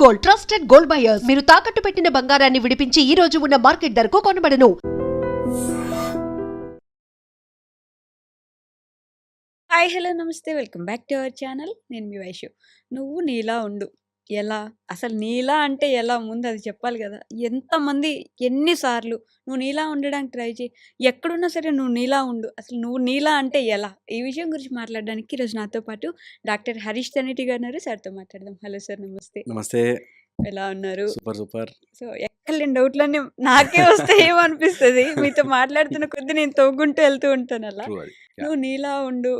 Gold, trusted gold buyers. మీరు తాకట్టు పెట్టిన బంగారాన్ని విడిపించి ఈ రోజు ఉన్న మార్కెట్ ధరకు కొనబడను. హాయ్ హలో నమస్తే welcome back to our channel. నేను మీ వైషు. నువ్వు నీలా ఉండు. ఎలా అసలు నీలా అంటే ఎలా ముందు అది చెప్పాలి కదా. ఎంతమంది ఎన్నిసార్లు నువ్వు నీలా ఉండడానికి ట్రై చేయి, ఎక్కడున్నా సరే నువ్వు నీలా ఉండు. అసలు నువ్వు నీలా అంటే ఎలా, ఈ విషయం గురించి మాట్లాడడానికి ఈరోజు నాతో పాటు డాక్టర్ హరీష్ తనేటి గారు ఉన్నారు. సార్తో మాట్లాడదాం. హలో సార్, నమస్తే. నమస్తే. ఎలా ఉన్నారు? సూపర్. సో ఎక్కలేని డౌట్లన్నీ నాకే వస్తాయేమో అనిపిస్తుంది. మీతో మాట్లాడుతున్న కొద్దీ నేను తోగుంటూ వెళ్తూ ఉంటాను అలా. True అది. Yeah. నువ్వు నీలా ఉండు,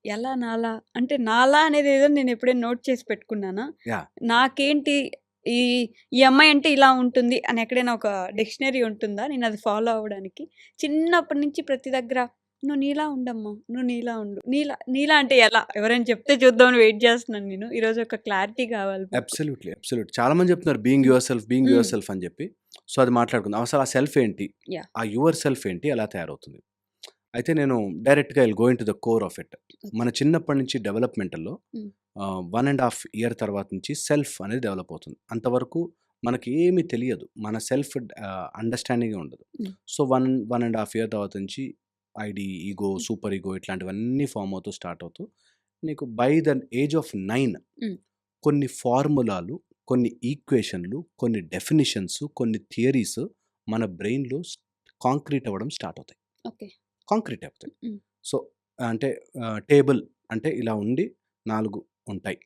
ఎలా నాలా అంటే నాలా అనేది ఏదో నేను ఎప్పుడైనా నోట్ చేసి పెట్టుకున్నానా, Yeah. నాకేంటి ఈ ఈ అమ్మాయి అంటే ఇలా ఉంటుంది అని ఎక్కడైనా ఒక డిక్షనరీ ఉంటుందా నేను అది ఫాలో అవ్వడానికి? చిన్నప్పటి నుంచి ప్రతి దగ్గర నువ్వు నీలా ఉండమ్మా, నువ్వు నీలా ఉండు, నీలా నీలా అంటే ఎలా, ఎవరైనా చెప్తే చూద్దామని వెయిట్ చేస్తున్నాను నేను. ఈరోజు ఒక క్లారిటీ కావాలి మీకు. అబ్సల్యూట్లీ చాలా మంది చెప్తున్నారు బీయింగ్ యువర్ మ్మ్. సెల్ఫ్ అని చెప్పి. సో అది మాట్లాడుకుందాం. అసలు ఆ సెల్ఫ్ ఏంటి, యా ఆ యువర్ సెల్ఫ్ ఏంటి, ఎలా తయారవుతుంది? అయితే నేను డైరెక్ట్గా will go in to the core of it. మన చిన్నప్పటి నుంచి డెవలప్మెంటల్లో మ్. 1.5 year తర్వాత నుంచి సెల్ఫ్ అనేది డెవలప్ అవుతుంది. అంతవరకు మనకి ఏమీ తెలియదు, మన సెల్ఫ్ అండర్స్టాండింగ్ ఉండదు. మ్. సో 1.5 year తర్వాత నుంచి ఐడి, ఈగో, సూపర్ ఈగో ఇట్లాంటివన్నీ ఫామ్ అవుతూ స్టార్ట్ అవుతూ నీకు బై ద ఏజ్ ఆఫ్ 9 మ్. కొన్ని ఫార్ములాలు, కొన్ని ఈక్వేషన్లు, కొన్ని డెఫినిషన్స్, కొన్ని థియరీస్ మన బ్రెయిన్లో కాంక్రీట్ అవ్వడం స్టార్ట్ అవుతాయి. ఓకే. కాంక్రీట్ అవుతాయి. మ్. సో అంటే టేబుల్ అంటే ఇలా ఉండి 4 ఉంటాయి.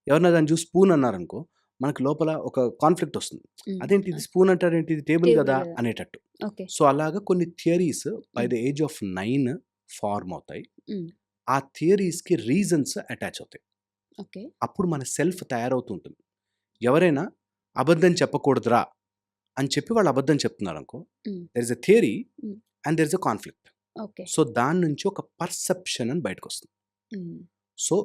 ఎవరన్నా దాన్ని చూసి స్పూన్ అన్నారనుకో, మనకు లోపల ఒక కాన్ఫ్లిక్ట్ వస్తుంది. మ్. అదేంటి ఇది స్పూన్ అంటారేంటి, ఇది టేబుల్ టేబుల్ కదా కదా. అనేటట్టు. ఓకే. సో అలాగా కొన్ని థియరీస్ బై మ్. ద ఏజ్ ఆఫ్ 9 ఫార్మ్ అవుతాయి. మ్. ఆ థియరీస్కి రీజన్స్ అటాచ్ అవుతాయి. ఓకే. అప్పుడు మన సెల్ఫ్ తయారవుతూ ఉంటుంది. ఎవరైనా అబద్ధం చెప్పకూడదురా అని చెప్పి వాళ్ళు అబద్ధం చెప్తున్నారు అనుకో, hmm. There is a theory hmm. And there is a conflict. Okay. So దాని నుంచి ఒక పర్సెప్షన్ అని బయటకు వస్తుంది. మ్. సో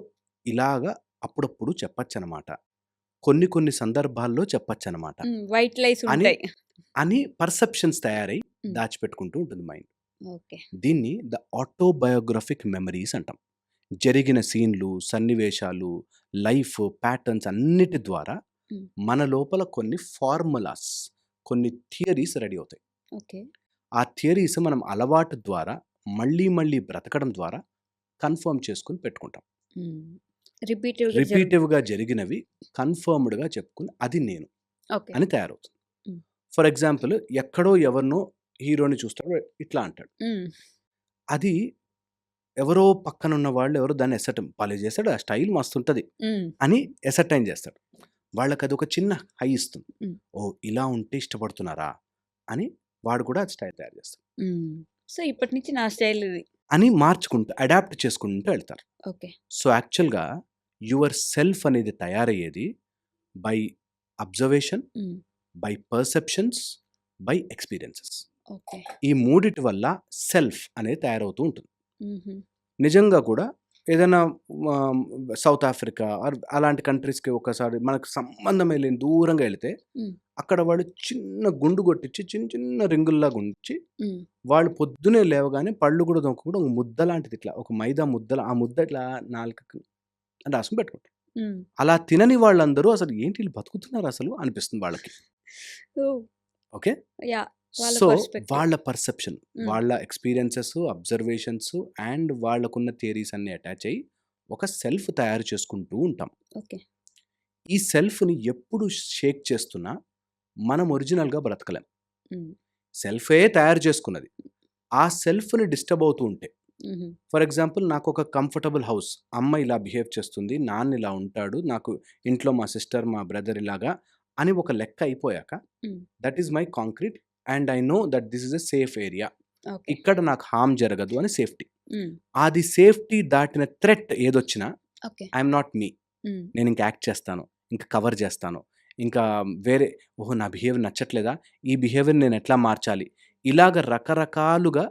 ఇలాగా అప్పుడప్పుడు చెప్పచ్చు అనమాట, కొన్ని సందర్భాల్లో చెప్పచ్చు అనమాట వైట్ లైస్ అని ఉంటాయి. అని పర్సెప్షన్స్ తయారై మ్. దాచిపెట్టుకుంటూ ఉంటుంది మైండ్. ఓకే. దీన్ని ద ఆటోబయోగ్రఫిక్ మెమరీస్ అంటాం. జరిగిన సీన్లు, సన్నివేశాలు, లైఫ్ ప్యాటర్న్స్ అన్నిటి ద్వారా మ్. మన లోపల కొన్ని ఫార్ములాస్, కొన్ని థియరీస్ రెడీ అవుతాయి. ఓకే. ఆ థియరీస్ మనం అలవాటు ద్వారా మళ్ళీ బ్రతకడం ద్వారా కన్ఫర్మ్ చేసుకుని పెట్టుకుంటాం. రిపీటివ్గా జరిగినవి కన్ఫర్మ్డ్గా చెప్పుకుని అది నేను ఓకే. అని తయారవుతుంది. మ్. ఫర్ ఎగ్జాంపుల్, ఎక్కడో ఎవరినో హీరోని చూస్తాడు, ఇట్లా అంటాడు. మ్. అది ఎవరో పక్కన ఉన్న వాళ్ళు ఎవరో దాన్ని ఎసటం భలే చేస్తాడు, ఆ స్టైల్ మస్తు ఉంటుంది మ్. అని ఎసటైన్ చేస్తాడు. వాళ్ళకి అది ఒక చిన్న హై ఇస్తుంది. మ్. ఓ ఇలా ఉంటే ఇష్టపడుతున్నారా అని వాడు కూడా అది స్టైల్ తయారు చేస్తాడు. మ్. సో ఇప్పటి నుంచి నా స్టైల్ ఇది. అని మార్చుకుంటూ అడాప్ట్ చేసుకుంటూ వెళ్తారు. ఓకే. సో యాక్చువల్గా యువర్ సెల్ఫ్ అనేది తయారయ్యేది by observation, hmm. By perceptions, by experiences. Okay. ఈ మూడిటి వల్ల సెల్ఫ్ అనేది తయారవుతూ ఉంటుంది. మ్హూ. నిజంగా కూడా ఏదైనా సౌత్ ఆఫ్రికా ఆర్ అలాంటి కంట్రీస్కి ఒకసారి మనకు సంబంధం లేని దూరంగా వెళితే మ్. అక్కడ వాళ్ళు చిన్న గుండు కొట్టించి చిన్న రింగుల్లా గుంచి మ్. వాళ్ళు పొద్దునే లేవగానే పళ్ళు కూడా దొంగకుండా ఒక ముద్ద లాంటిది, ఇట్లా ఒక మైదా ముద్దల ఆ ముద్ద ఇట్లా నాలుకకి రాసుకుని పెట్టుకుంటారు. మ్. అలా తినని వాళ్ళందరూ అసలు ఏంటి వీళ్ళు బతుకుతున్నారు అసలు అనిపిస్తుంది వాళ్ళకి. ఓ ఓకే. యా వాళ్ళ సో పర్స్పెక్టివ్. వాళ్ళ పర్సెప్షన్, మ్. వాళ్ళ ఎక్స్పీరియన్సెస్, అబ్జర్వేషన్స్ అండ్ వాళ్ళకున్న థియరీస్ అన్ని అటాచ్ అయ్యి ఒక సెల్ఫ్ తయారు చేసుకుంటూ ఉంటాం. ఓకే. ఈ సెల్ఫ్ని ఎప్పుడు షేక్ చేస్తున్నా మనం ఒరిజినల్గా బ్రతకలేం. మ్. సెల్ఫే తయారు చేసుకున్నది. ఆ సెల్ఫ్ని డిస్టర్బ్ అవుతూ ఉంటే, మ్హూ. ఫర్ ఎగ్జాంపుల్ నాకు ఒక కంఫర్టబుల్ హౌస్, అమ్మ ఇలా బిహేవ్ చేస్తుంది, నాన్న ఇలా ఉంటాడు, నాకు ఇంట్లో మా సిస్టర్ మా బ్రదర్ ఇలాగా అని ఒక లెక్క అయిపోయాక hmm. That is my concrete and I know that this is a safe area, okay. ఇక్కడ నాకు హామ్ జరగదు అని సేఫ్టీ. మ్. అది సేఫ్టీ దాటిన థ్రెట్ ఏదొచ్చినా ఓకే. ఐఎమ్ నాట్ మీ, మ్. నేను ఇంకా యాక్ట్ చేస్తాను, ఇంకా కవర్ చేస్తాను, ఇంకా వేరే ఓహో నా బిహేవియర్ నచ్చట్లేదా, ఈ బిహేవియర్ నేను ఎట్లా మార్చాలి, ఇలాగ రకరకాలుగా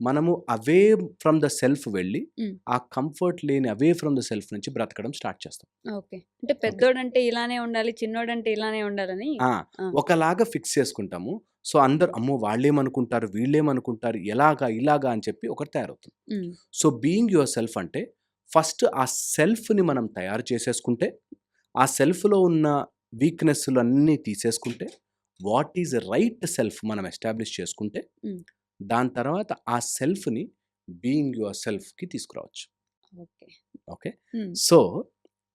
మనము అవే ఫ్రమ్ ద సెల్ఫ్ వెళ్ళి మ్. ఆ కంఫర్ట్ లేని అవే ఫ్రమ్ ద సెల్ఫ్ నుంచి బ్రతకడం స్టార్ట్ చేస్తాం. ఓకే. అంటే పెద్దోడంటే ఇలానే ఉండాలి, చిన్నోడంటే ఇలానే ఉండాలని. ఆ, ఆ. ఒకలాగా ఫిక్స్ చేసుకుంటాము. సో అందరు అమ్మో వాళ్ళేమనుకుంటారు, వీళ్ళేమనుకుంటారు, ఎలాగా ఇలాగా అని చెప్పి ఒకటి తయారవుతుంది. మ్. సో బీయింగ్ యువర్ సెల్ఫ్ అంటే ఫస్ట్ ఆ సెల్ఫ్ని మనం తయారు చేసేసుకుంటే, ఆ సెల్ఫ్లో ఉన్న వీక్‌నెస్‌లు అన్నీ తీసేసుకుంటే, వాట్ ఈజ్ రైట్ సెల్ఫ్ మనం ఎస్టాబ్లిష్ చేసుకుంటే, హ్మ్. దాని తర్వాత ఆ సెల్ఫ్‌ని బీయింగ్ యువర్ సెల్ఫ్‌కి తీసుకురావచ్చు. ఓకే. ఓకే. హ్మ్. సో,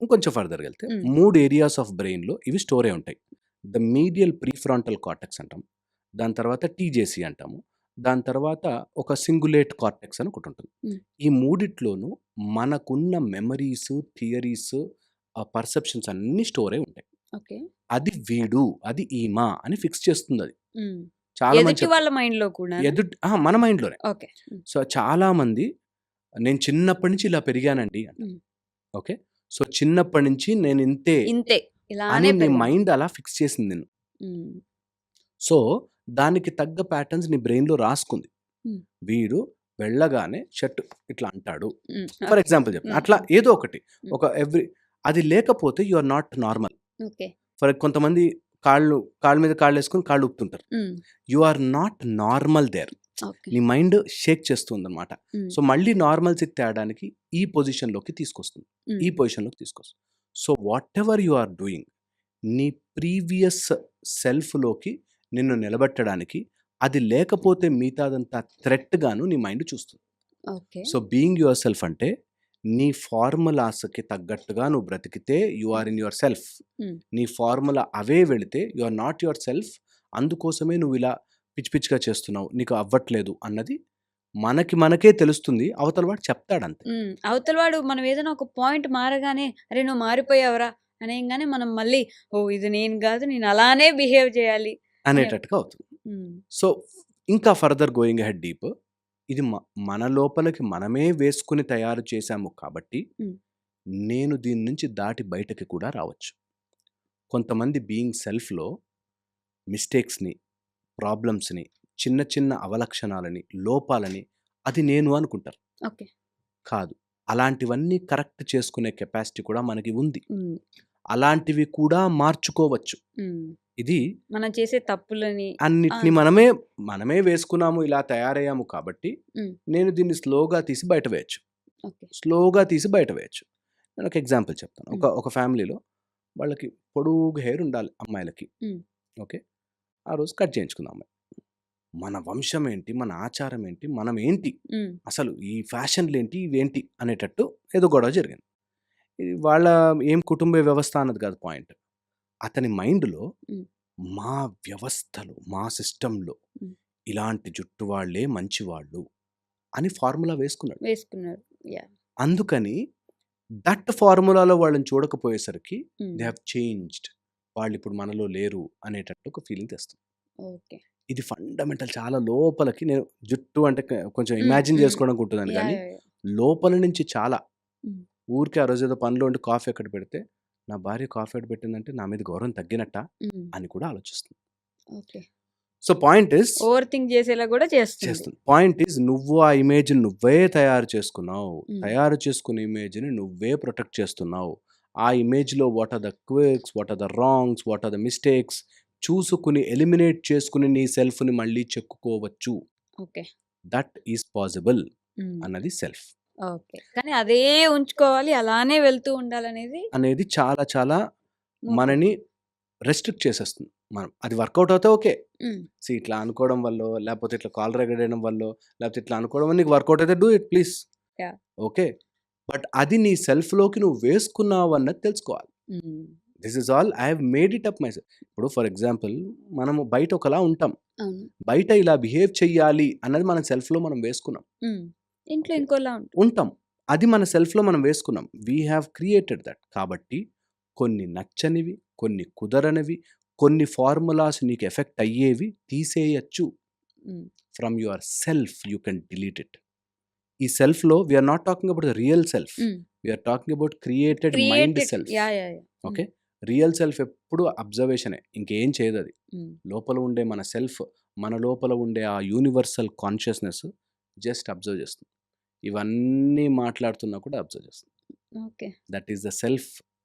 ఇంకొంచెం ఫర్దర్‌గెళ్తే హ్మ్. 3 ఏరియాస్ ఆఫ్ బ్రెయిన్‌లో ఇవి స్టోర్ అయి ఉంటాయి. ద మీడియల్ ప్రీఫ్రాంటల్ కార్టెక్స్ అంటాం. దాని తర్వాత టీజేసీ అంటాము. దాని తర్వాత ఒక సింగులేట్ కార్టెక్స్ అని ఒకటుంటుంది. హ్మ్. ఈ మూడిట్లోనూ మనకున్న మెమరీస్, థియరీస్, పర్సెప్షన్స్ అన్నీ స్టోర్ అయి ఉంటాయి. ఓకే. అది వీడు, అది ఈమ అని ఫిక్స్ చేస్తుందది. హ్మ్. చాలా మంది ఎదుటి వాళ్ళ మైండ్‌లో కూడానా? మన మైండ్‌లోనే. ఓకే. హ్మ్. సో, చాలామంది నేను చిన్నప్పటి నుంచి ఇలా పెరిగానండి అంటారు. హ్మ్. ఓకే. సో, చిన్నప్పటి నుంచి నేను ఇంతే ఇంతే. అని ఇలానే నీ పెరిగాను. మైండ్ అలా ఫిక్స్ చేసింది నిన్ను. హ్మ్. సో, దానికి తగ్గ ప్యాటర్న్స్ నీ బ్రెయిన్‌లో రాసుకుంది. హ్మ్. వీడు వెళ్ళగానే షర్ట్ ఇట్లా అంటాడు. హ్మ్. For okay. ఎగ్జాంపుల్ చెప్తాను. హ్మ్. అట్లా హ్మ్. ఏదో ఒకటి. హ్మ్. ఒక అది లేకపోతే you are not normal. Okay. కొంతమంది కాళ్ళ మీద కాళ్ళేసుకొని కాళ్ళు ఊపుతుంటారు. హ్మ్. You are not normal there. Okay. నీ మైండ్ షేక్ చేస్తుందన్నమాట. హ్మ్. సో, మళ్ళీ నార్మల్‌సీకి తేడానికి ఈ పొజిషన్‌లోకి తీసుకొస్తుంది. హ్మ్. ఈ పొజిషన్‌లోకి తీసుకొస్తుంది. So, whatever you are doing నీ ప్రీవియస్ సెల్ఫ్‌లోకి నిన్ను నిలబెట్టడానికి, అది లేకపోతే మిగతాదంతా థ్రెట్‌గాను నీ మైండ్ చూస్తుంది. Okay. So, being your self అంటే నీ ఫార్ములాస్‌కి తగ్గట్టుగా నువ్వు బ్రతికితే you are in yourself. హ్మ్. నీ ఫార్ములా అవే వెళితే you are not yourself. అందుకోసమే నువ్వు ఇలా పిచ్చి పిచ్చిగా చేస్తున్నావు. నీకు అవ్వట్లేదు అన్నది మనకే తెలుస్తుంది. అవతల వాడు చెప్తాడంతే. హ్మ్. అవతల వాడు మనం ఏదైనా ఒక పాయింట్ మారగానే, "అరే! నువ్వు మారిపోయావురా" అనేయంగానే మనం మళ్ళీ, ఓహ్! ఇది నేను గాదు. నేను అలానే బిహేవ్ చేయాలి అనే అనేటట్టుగా అవుతుంది. హ్మ్. సో, ఇంకా ఫర్దర్ గోయింగ్ అహెడ్ డీప్ ఇది మన లోపలికి మనమే వేసుకొని తయారు చేశాము కాబట్టి, హ్మ్. నేను దీని నుంచి దాటి బయటకి కూడా రావచ్చు. కొంతమంది బీయింగ్ సెల్ఫ్‌లో మిస్టేక్స్‌ని, ప్రాబ్లమ్స్‌ని, చిన్న చిన్న అవలక్షణాలని, లోపాలని అది నేను అనుకుంటారు. ఓకే. కాదు. అలాంటివన్నీ కరెక్ట్ చేసుకునే కెపాసిటీ కూడా మనకి ఉంది. హ్మ్. అలాంటివి కూడా మార్చుకోవచ్చు. హ్మ్. ఇది మనం చేసే తప్పులని ఆ! అన్నిటిని మనమే వేసుకున్నాము, ఇలా తయారయ్యాము కాబట్టి, హ్మ్. నేను దీన్ని స్లోగా తీసి బయట వేయొచ్చు. ఓకే. స్లోగా తీసి బయట వేయొచ్చు. నేను ఒక ఎగ్జాంపుల్ చెప్తాను. హ్మ్. ఒక ఫ్యామిలీలో వాళ్ళకి పొడుగు హెయిర్ ఉండాలి అమ్మాయిలకి. హ్మ్. ఓకే. ఆ రోజు కట్ చేయించుకుంది ఆ అమ్మాయి. మన వంశం ఏంటి? మన ఆచారం ఏంటి? మనం ఏంటి? హ్మ్. అసలు ఈ ఫ్యాషన్‌లేంటి? ఇవేంటి? అనేటట్టు ఏదో గొడవ జరిగింది. ఇది వాళ్ళ ఏం కుటుంబ వ్యవస్థ అన్నది కాదు పాయింట్. అతని మైండ్‌లో హ్మ్. మా వ్యవస్థలో, మా సిస్టమ్‌లో హ్మ్. ఇలాంటి జుట్టు వాళ్ళే మంచివాళ్ళు అని ఫార్ములా వేసుకున్నాడు. వేసుకున్నారు. యాహ్! అందుకని దట్ ఫార్ములాలో వాళ్ళని చూడకపోయేసరికి హ్మ్. They have changed. వాళ్ళిప్పుడు మనలో లేరు అనేటట్టు ఒక ఫీలింగ్ తెస్తుంది. ఓకే. ఇది ఫండమెంటల్ చాలా లోపలికి నేను జుట్టు అంటే కొంచెం హ్మ్. ఇమాజిన్ హ్మ్. చేసుకోవడానికి ఉంటుందని యాహ్! గానీ, యాహ్! యాహ్! లోపల నుంచి చాలా హ్మ్. ఊరికే ఆ రోజేదో పనిలో ఉండి కాఫీ అక్కడ పెడితే, నా భార్య కాఫీ అక్కడ పెట్టిందంటే నా మీద గౌరవం తగ్గినట్టా? హ్మ్. అని కూడా ఆలోచిస్తుంది. Okay. So, point is over think చేసేలా కూడా చేస్తుంది. పాయింట్ ఈస్ నువ్వు ఆ ఇమేజ్‌ని నువ్వే తయారు చేసుకున్నావు. హ్మ్. తయారు చేసుకున్న ఇమేజ్‌ని నువ్వే ప్రొటెక్ట్ చేస్తున్నావు. ఆ ఇమేజ్‌లో what are the quirks, what are the wrongs, what are the mistakes చూసుకొని, ఎలిమినేట్ చేసుకొని నీ సెల్ఫ్‌ని మళ్ళీ చెక్కుకోవచ్చు. Okay. That is possible hmm. అన్నది సెల్ఫ్. ఓకే. కానీ అదే ఉంచుకోవాలి. అలానే వెళ్తూ ఉండాలనేది అనేది చాలా చాలా మోటివ్. మనని రెస్ట్రిక్ట్ చేసేస్తుంది. అది వర్కౌట్ అవుతే ఓకే. హ్మ్. ఇట్లా అనుకోవడం వల్లో, లేపోతే ఇట్లా కాలర్ ఎగరేయడం వల్లో, లేపోతే ఇట్లా అనుకోవడం వల్ల నీకు వర్కౌట్ అయితే do it please. Yeah! Okay. But అది నీ సెల్ఫ్‌లోకి నువ్వు వేసుకున్నావు అన్నది తెలుసుకోవాలి. హ్మ్. This is all I have made it up myself. ఇప్పుడు ఫర్ ఎగ్జాంపుల్ మనము బయట ఒకలా ఉంటాం. అవును. బయట ఇలా బిహేవ్ చెయ్యాలి అన్నది మన సెల్ఫ్‌లో మనం వేసుకున్నాం. హ్మ్. ఇంట్లో ఓకే. ఇంకోలా ఉంటుంది. ఉంటాం. అది మన సెల్ఫ్‌లో మనం వేసుకున్నాం. We have created that. కాబట్టి కొన్ని నచ్చనివి, కొన్ని కుదరనివి, కొన్ని ఫార్ములాస్ నీకు ఎఫెక్ట్ అయ్యేవి తీసేయొచ్చు. Hmm. From your self you can delete it. ఈ సెల్ఫ్‌లో we are not talking about the real self. Hmm. We are talking about created mind created self. Yeah! Yeah! Yeah! Hmm. Okay. Real self ఎప్పుడు అబ్జర్వేషనే. ఇంకేం చేయదది. హ్మ్. లోపల ఉండే మన self, మన లోపల ఉండే ఆ యూనివర్సల్ కాన్షియస్‌నెస్ జస్ట్ అబ్జర్వ్ చేస్తుంది. ఇవన్నీ మాట్లాడుతున్నా కూడా అబ్జర్వ్ చేస్తుంది. Okay. That is the self,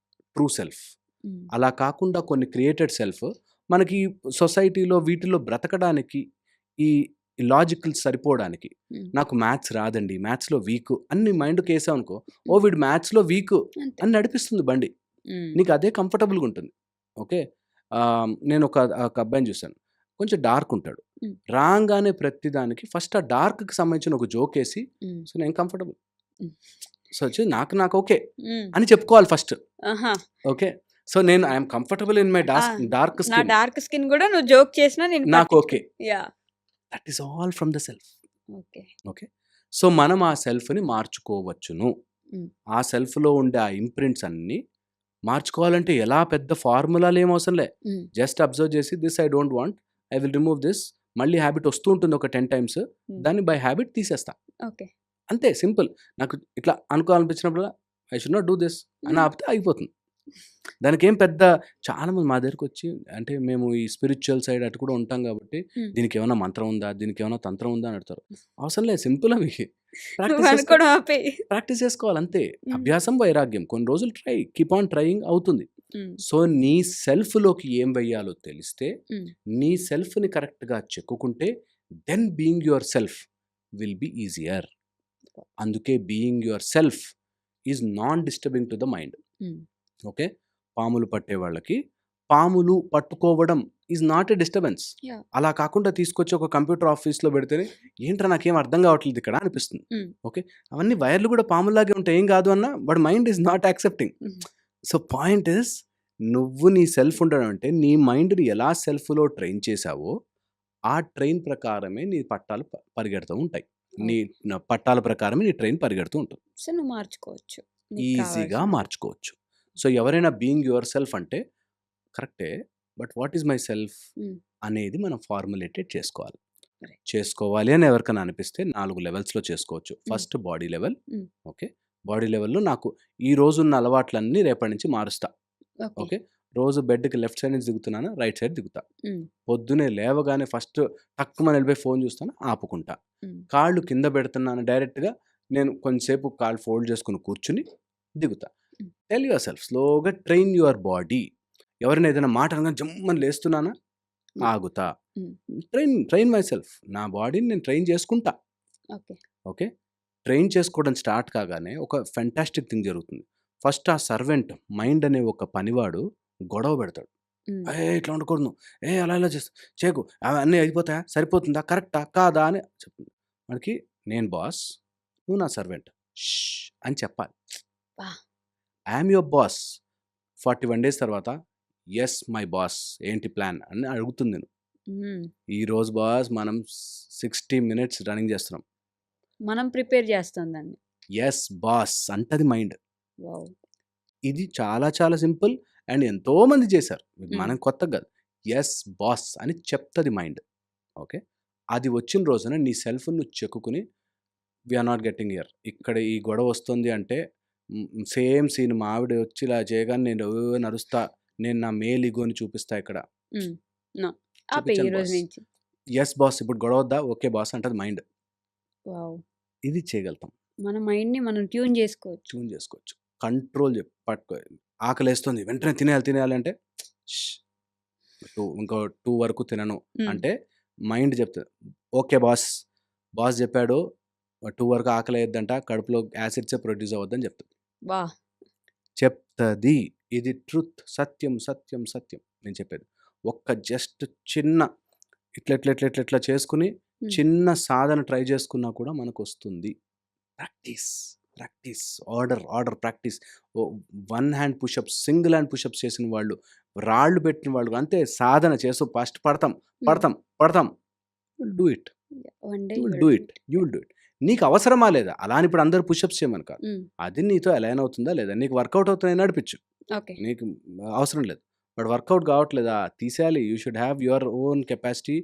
true self. హ్మ్. అలా కాకుండా కొన్ని క్రియేటెడ్ సెల్ఫ్ మనకి సొసైటీలో వీటిలో బ్రతకడానికి ఈ లాజికల్ సరిపోవడానికి హ్మ్. నాకు మ్యాథ్స్ రాదండి, మ్యాథ్స్‌లో వీక్ అని నీ మైండ్‌కేసావనుకో, ఓ వీడు మ్యాథ్స్‌లో వీక్ అంతే. అని నడిపిస్తుంది బండి. హ్మ్. నీకు అదే కంఫర్టబుల్‌గా ఉంటుంది. ఓకే. నేను ఒక అబ్బాయిని చూసాను. కొంచెం డార్క్ ఉంటాడు. హ్మ్. రాంగానే ప్రతి దానికి ఫస్ట్ ఆ డార్క్‌కి సంబంధించిన ఒక జోకేసి, హ్మ్. సో, నేను కంఫర్టబుల్. హ్మ్. సో, నాకు ఓకే హ్మ్. అని చెప్పుకోవాలి ఫస్ట్. ఆహా! ఓకే. సో, నేను I am comfortable in my ఆ! డార్క్ నా స్కిన్. డార్క్ స్కిన్ గూడా నువ్వు జోక్ చేసినా నేను నాకు okay. Yeah! That is all from the self. Okay. Okay. So, మనం ఆ సెల్ఫ్‌ని మార్చుకోవచ్చును. హ్మ్. ఆ సెల్ఫ్‌లో ఉండే ఆ ఇంప్రింట్స్ అన్నీ మార్చుకోవాలంటే ఎలా పెద్ద ఫార్ములాలు ఏం అవసరం లే. హ్మ్. జస్ట్ అబ్జర్వ్ చేసి this I don't want. I will remove this. మళ్ళీ హాబిట్ వస్తూ ఉంటుంది ఒక 10 టైమ్స్. హ్మ్. దాన్ని బై హాబిట్ తీసేస్తా. ఓకే. అంతే సింపుల్. నాకు ఇట్లా అనుకోవాలనిపించినప్పుడల్లా I should not do this అని హ్మ్. ఆపితే ఆగిపోతుంది. దానికేం పెద్ద చాలామంది మా దగ్గరకొచ్చి అంటే మేము ఈ స్పిరిచ్యువల్ సైడ్ అటు కూడా ఉంటాం కాబట్టి, హ్మ్. దీనికేమన్నా మంత్రం ఉందా? దీనికేమన్నా తంత్రం ఉందా? అని అడుగుతారు. అవసరం లేదు సింపుల్ అవి. నువ్వు ప్రాక్టీస్ చేసుకో అనుకోవడం ఆపేయి. ప్రాక్టీస్ చేసుకోవాలి అంతే. హ్మ్. అభ్యాసం వైరాగ్యం. కొన్ని రోజులు ట్రై. కీప్ ఆన్ ట్రయింగ్ అవుతుంది. హ్మ్. సో, నీ సెల్ఫ్‌లోకి ఏం వెయ్యాలో తెలిస్తే, హ్మ్. నీ సెల్ఫ్‌ని కరెక్ట్‌గా చెక్కుకుంటే, then being your self will be easier. అందుకే being your self is non disturbing to the mind. Hmm. Okay. పాములు పట్టే వాళ్ళకి పాములు పట్టుకోవడం is not a disturbance. Yeah! అలా కాకుండా తీసుకొచ్చి ఒక కంప్యూటర్ ఆఫీస్‌లో పెడితేనే ఏంట్రా నాకేం అర్థం కావట్లేదు ఇక్కడ అనిపిస్తుంది. హ్మ్. ఓకే. అవన్నీ వైర్లు కూడా పాముల్లాగే ఉంటాయి. ఏం కాదు అన్నా but mind is not accepting. హ్మ్. సో, పాయింట్ ఈస్ నువ్వు నీ సెల్ఫ్ ఉండడం అంటే నీ మైండ్‌ని ఎలా సెల్ఫ్‌లో ట్రైన్ చేశావో, ఆ ట్రైన్ ప్రకారమే నీ పట్టాలు పరిగెడుతూ ఉంటాయి. నీ ఓకే. పట్టాల ప్రకారమే నీ ట్రైన్ పరిగెడుతూ ఉంటుంది. సో, నువ్వు మార్చుకోవచ్చు. నీకు ఈజీగా కావాల్సిన మార్చుకోవచ్చు. సో, ఎవరైనా బీయింగ్ యువర్ సెల్ఫ్ అంటే కరెక్టే. But what is my self హ్మ్. అనేది మనం ఫార్ములేటెడ్ చేసుకోవాలి. రైట్. చేసుకోవాలి అని ఎవరికైనా అనిపిస్తే 4 లెవెల్స్‌లో చేసుకోవచ్చు. హ్మ్. First body level. హ్మ్. ఓకే. బాడీ లెవెల్‌లో నాకు ఈ రోజున్న అలవాట్లన్నీ రేపటి నుంచి మారుస్తా. ఓకే. ఓకే. రోజు బెడ్‌కి లెఫ్ట్ సైడ్ నుంచి దిగుతున్నానా, రైట్ సైడ్ దిగుతా. హ్మ్. పొద్దున్నే లేవగానే ఫస్ట్ టక్కుమని వెళ్ళిపోయి ఫోన్ చూస్తాను, ఆపుకుంటా. హ్మ్. కాళ్ళు కింద పెడుతున్నాను డైరెక్ట్‌గా నేను కొంచెంసేపు కాళ్ళు ఫోల్డ్ చేసుకొని కూర్చొని దిగుతా. హ్మ్. టెల్ యువర్ సెల్ఫ్ స్లోగా ట్రైన్ యువర్ బాడీ. ఎవరైనా ఏదైనా మాట అనగానే జమ్మని లేస్తున్నానా, హ్మ్. ఆగుతా. హ్మ్. Train my self. నా బాడీని నేను ట్రైన్ చేసుకుంటా. ఓకే. ఓకే. ట్రైన్ చేసుకోవడం స్టార్ట్ కాగానే ఒక ఫెంటాస్టిక్ థింగ్ జరుగుతుంది. ఫస్ట్ ఆ సర్వెంట్ మైండ్ అనే ఒక పనివాడు గొడవ పెడతాడు. హ్మ్. ఇట్లా ఉండకూడదు నువ్వు. అలా చేస్తా చేయకు. అవన్నీ అయిపోతాయా? సరిపోతుందా? కరెక్టా? కాదా? అని చెప్తుంది. వాడికి నేను బాస్. నువ్వు నా సర్వెంట్. అని చెప్పాలి. అబ్బా! I am your boss. 41 days తర్వాత యెస్ మై బాస్ ఏంటి ప్లాన్ అని అడుగుతుంది నేను. హ్మ్. ఈరోజు బాస్ మనం 60 మినిట్స్ రన్నింగ్ చేస్తున్నాం. మనం ప్రిపేర్ చేస్తాం దాన్ని. యెస్ బాస్ అంటది మైండ్. వావ్! ఇది చాలా చాలా సింపుల్ అండ్ ఎంతోమంది చేశారు. హ్మ్. మనం కొత్తగా కాదు. యెస్ బాస్ అని చెప్తది మైండ్. ఓకే. అది వచ్చిన రోజున నీ సెల్ఫ్‌ని నువ్వు చెక్కుకొని we are not getting here. ఇక్కడ ఈ గొడవ వస్తుంది అంటే సేమ్ సీన్ మా ఆవిడ వచ్చి ఇలా చేయగానే నేను నరుస్తా. నేను నా మేల్ ఇగోని చూపిస్తా ఇక్కడ. హ్మ్. నో. ఆపేయి చూపించను ఈ రోజు బాస్. నుంచి. యెస్ బాస్ ఇప్పుడు గొడవ వద్దా? ఓకే బాస్ అంటది మైండ్. వావ్! ఇది చేయగలుగుతాం. మన మైండ్‌ని మనం ట్యూన్ చేసుకోవచ్చు. ట్యూన్ చేసుకోవచ్చు. కంట్రోల్ పట్టుకో ఆకలేస్తుంది వెంటనే తినేయాలి అంటే ష్ 2 ఇంకో 2 వరకు తినను హ్మ్. అంటే మైండ్ చెప్తది. Okay boss. బాస్ చెప్పాడు 2 వరకు ఆకలేయొద్దంట. కడుపులో యాసిడ్సే ప్రొడ్యూస్ అవ్వద్దని చెప్తది. వాహ్! చెప్తది. ఇది ట్రుత్. సత్యం, సత్యం, సత్యం. నేను చెప్పేది. ఒక్క జస్ట్ చిన్న ఇట్లా చేసుకొని హ్మ్. చిన్న సాధన ట్రై చేసుకున్నా కూడా మనకొస్తుంది. Practice. Practice. Order practice. One hand pushups, single hand pushups చేసిన వాళ్ళు, రాళ్ళు పెట్టిన వాళ్ళు అంతే సాధన చేస్తూ ఫస్ట్ పడతాం. హ్మ్. Do it. One day you you will will do do it. It. You will do it. నీకు అవసరమా లేదా? అలా అని ఇప్పుడు అందరూ పుషప్స్ చేయమని కాదు. హ్మ్. అది నీతో అలైన్ అవుతుందా లేదా? నీకు వర్కౌట్ అవుతుందని నడిపించు. ఓకే. నీకు అవసరం లేదు. బట్ వర్కౌట్ కావట్లేదా? తీసేయాలి. You should have your own capacity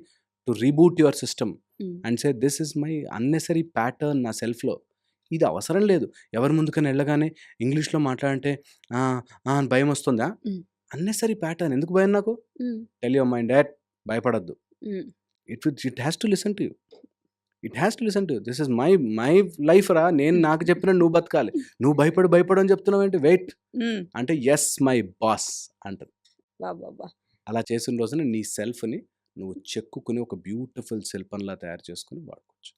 to reboot your system hmm. And say this is my unnecessary pattern నా సెల్ఫ్‌లో. ఇది అవసరం లేదు. ఎవరి ముందుకైనా వెళ్ళగానే ఇంగ్లీష్‌లో మాట్లాడంటే ఆ! ఆ! అని భయమొస్తుందా? హ్మ్. అన్నెసరీ ప్యాటర్న్ ఎందుకు భయం నాకు? హ్మ్. టెల్ యువర్ మైండ్ థట్ భయపడొద్దు. హ్మ్. It has to listen to you. This is my life రా. నేను నాకు చెప్పినట్టు నువ్వు బతకాలి. నువ్వు భయపడు అని చెప్తున్నావేంటి? వెయిట్ హ్మ్. అంటే యెస్ మై బాస్ అంటది. అబ్బబ్బబ్బా! అలా చేసిన రోజున నీ సెల్ఫ్‌ని నువ్వు చెక్కుకొని ఒక బ్యూటిఫుల్ శిల్పంలా తయారు చేసుకొని వాడుకోవచ్చు.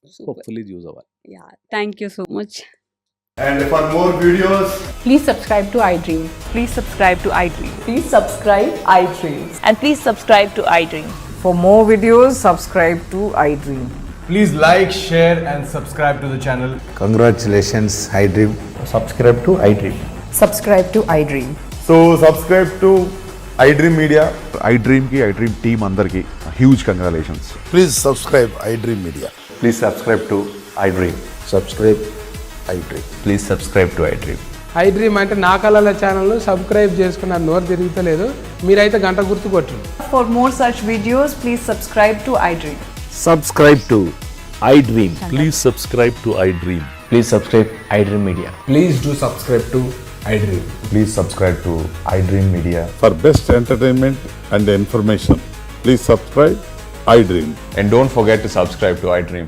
సూపర్. హోప్‌ఫుల్లీ ఇది యూజ్ అవ్వాలి. Yeah! Thank you so much. And for more videos, Please subscribe to iDream. Please subscribe to iDream. Please subscribe iDream. And please subscribe to iDream. For more videos, subscribe to iDream. please like, share, and subscribe to the channel. Congratulations, iDream. subscribe to iDream. Subscribe to iDream. So subscribe to iDream Media. iDream ki iDream team అందరికి huge congratulations. Please subscribe iDream Media. Please subscribe to iDream. Subscribe iDream. Please subscribe to iDream. iDream అంటే నా కళల ఛానల్ను subscribe చేసుకున్న నోరు తిరుగుతలేదు, మీరైతే గంట గుర్తు కొట్టండి. For more such videos, please subscribe to iDream. Subscribe to iDream. Please subscribe to iDream. Please subscribe iDream Media. Please do subscribe to iDream. Please subscribe to iDream Media. For best entertainment and information, please subscribe iDream. And don't forget to subscribe to iDream.